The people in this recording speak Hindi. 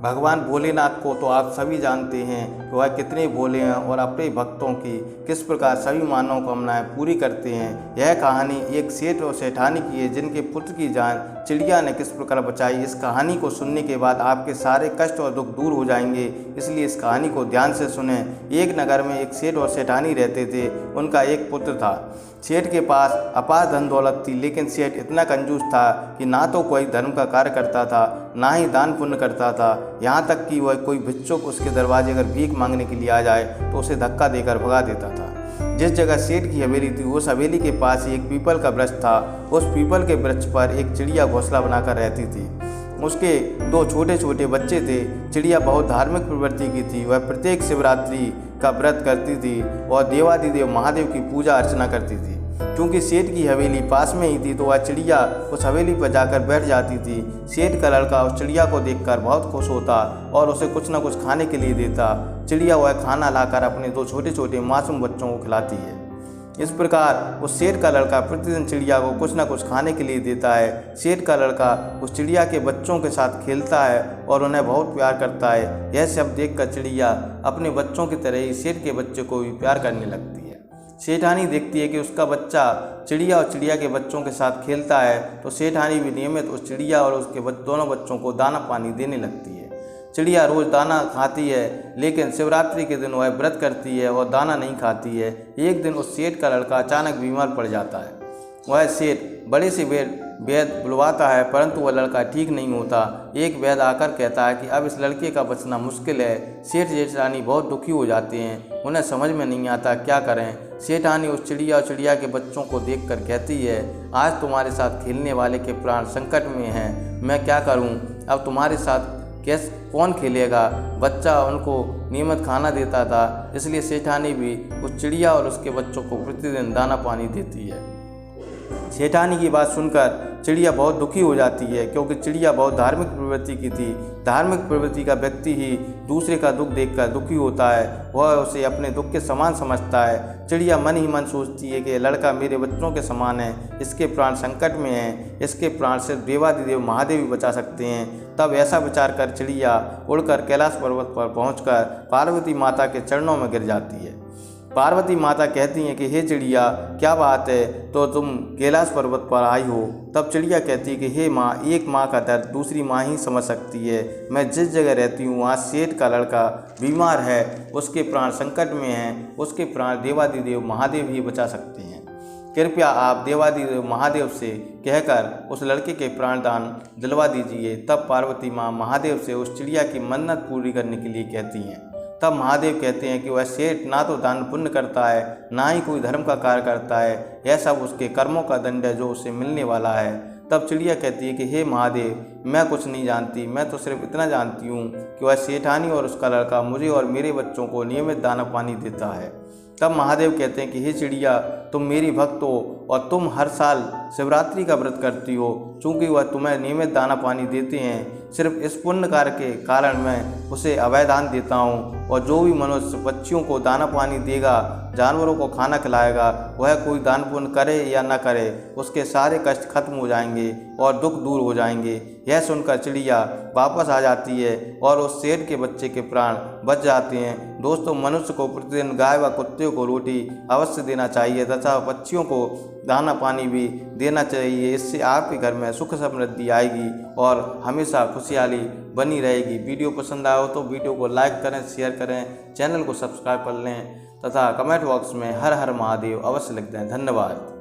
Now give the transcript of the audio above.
भगवान भोलेनाथ को तो आप सभी जानते हैं कि वह कितने भोले हैं और अपने भक्तों की किस प्रकार सभी मनोकामनाएं पूरी करते हैं। यह कहानी एक सेठ और सेठानी की है जिनके पुत्र की जान चिड़िया ने किस प्रकार बचाई। इस कहानी को सुनने के बाद आपके सारे कष्ट और दुख दूर हो जाएंगे, इसलिए इस कहानी को ध्यान से सुने। एक नगर में एक सेठ और सेठानी रहते थे। उनका एक पुत्र था। सेठ के पास अपार धन दौलत थी, लेकिन सेठ इतना कंजूस था कि ना तो कोई धर्म का कार्य करता था, ना ही दान पुण्य करता था। यहाँ तक कि वह कोई भिक्षुक उसके दरवाजे अगर भीख मांगने के लिए आ जाए तो उसे धक्का देकर भगा देता था। जिस जगह सेठ की हवेली थी उस हवेली के पास ही एक पीपल का वृक्ष था। उस पीपल के वृक्ष पर एक चिड़िया घोंसला बनाकर रहती थी। उसके दो छोटे छोटे बच्चे थे। चिड़िया बहुत धार्मिक प्रवृत्ति की थी। वह प्रत्येक शिवरात्रि का व्रत करती थी और देवादिदेव महादेव की पूजा अर्चना करती थी। क्योंकि सेठ की हवेली पास में ही थी तो वह चिड़िया उस हवेली पर जाकर बैठ जाती थी। सेठ का लड़का उस चिड़िया को देखकर बहुत खुश होता और उसे कुछ न कुछ खाने के लिए देता। चिड़िया वह खाना लाकर अपने दो छोटे छोटे मासूम बच्चों को खिलाती है। इस प्रकार उस सेठ का लड़का प्रतिदिन चिड़िया को कुछ न कुछ खाने के लिए देता है। सेठ का लड़का उस चिड़िया के बच्चों के साथ खेलता है और उन्हें बहुत प्यार करता है। यह सब देखकर चिड़िया अपने बच्चों की तरह ही सेठ के बच्चे को भी प्यार करने लगती है। सेठानी देखती है कि उसका बच्चा चिड़िया और चिड़िया के बच्चों के साथ खेलता है तो सेठानी भी नियमित उस चिड़िया और उसके दोनों बच्चों को दाना पानी देने लगती है। चिड़िया रोज़ दाना खाती है, लेकिन शिवरात्रि के दिन वह व्रत करती है और दाना नहीं खाती है। एक दिन उस सेठ का लड़का अचानक बीमार पड़ जाता है। वह सेठ बड़े से वैद्य बुलवाता है, परंतु वह लड़का ठीक नहीं होता। एक वैद्य आकर कहता है कि अब इस लड़के का बचना मुश्किल है। सेठ जेठानी बहुत दुखी हो जाते हैं। उन्हें समझ में नहीं आता क्या करें। सेठानी उस चिड़िया और चिड़िया के बच्चों को देखकर कहती है, आज तुम्हारे साथ खेलने वाले के प्राण संकट में हैं। मैं क्या करूं? अब तुम्हारे साथ कौन खेलेगा? बच्चा उनको नियमित खाना देता था, इसलिए सेठानी भी उस चिड़िया और उसके बच्चों को प्रतिदिन दाना पानी देती है। सेठानी की बात सुनकर चिड़िया बहुत दुखी हो जाती है, क्योंकि चिड़िया बहुत धार्मिक प्रवृत्ति की थी। धार्मिक प्रवृत्ति का व्यक्ति ही दूसरे का दुख देखकर दुखी होता है, वह उसे अपने दुख के समान समझता है। चिड़िया मन ही मन सोचती है कि लड़का मेरे बच्चों के समान है, इसके प्राण संकट में हैं, इसके प्राण सिर्फ देवादिदेव महादेव ही बचा सकते हैं। तब ऐसा विचार कर चिड़िया उड़कर कैलाश पर्वत पर पहुंचकर पार्वती माता के चरणों में गिर जाती है। पार्वती माता कहती हैं कि हे चिड़िया, क्या बात है, तो तुम कैलाश पर्वत पर आई हो? तब चिड़िया कहती है कि हे माँ, एक माँ का दर्द दूसरी माँ ही समझ सकती है। मैं जिस जगह रहती हूँ वहाँ सेठ का लड़का बीमार है, उसके प्राण संकट में हैं, उसके प्राण देवादिदेव महादेव ही बचा सकते हैं। कृपया आप देवादिदेव महादेव से कहकर उस लड़के के प्राणदान दिलवा दीजिए। तब पार्वती माँ महादेव से उस चिड़िया की मन्नत पूरी करने के लिए कहती हैं। तब महादेव कहते हैं कि वह सेठ ना तो दान पुण्य करता है, ना ही कोई धर्म का कार्य करता है। यह सब उसके कर्मों का दंड है जो उसे मिलने वाला है। तब चिड़िया कहती है कि हे महादेव, मैं कुछ नहीं जानती, मैं तो सिर्फ इतना जानती हूँ कि वह सेठानी और उसका लड़का मुझे और मेरे बच्चों को नियमित दाना पानी देता है। तब महादेव कहते हैं कि हे चिड़िया, तुम मेरी भक्त हो और तुम हर साल शिवरात्रि का व्रत करती हो। चूँकि वह तुम्हें नियमित दाना पानी देते हैं, सिर्फ इस पुण्य कार्य के कारण मैं उसे अभय दान देता हूँ। और जो भी मनुष्य पक्षियों को दाना पानी देगा, जानवरों को खाना खिलाएगा, वह कोई दान पुण्य करे या न करे, उसके सारे कष्ट खत्म हो जाएंगे और दुख दूर हो जाएंगे। यह सुनकर चिड़िया वापस आ जाती है और उस सेठ के बच्चे के प्राण बच जाते हैं। दोस्तों, मनुष्य को प्रतिदिन गाय व कुत्ते को रोटी अवश्य देना चाहिए तथा पक्षियों को दाना पानी भी देना चाहिए। इससे आपके घर में सुख समृद्धि आएगी और हमेशा खुशहाली बनी रहेगी। वीडियो पसंद आया हो तो वीडियो को लाइक करें, शेयर करें, चैनल को सब्सक्राइब कर लें तथा कमेंट बॉक्स में हर हर महादेव अवश्य लिख दें। धन्यवाद।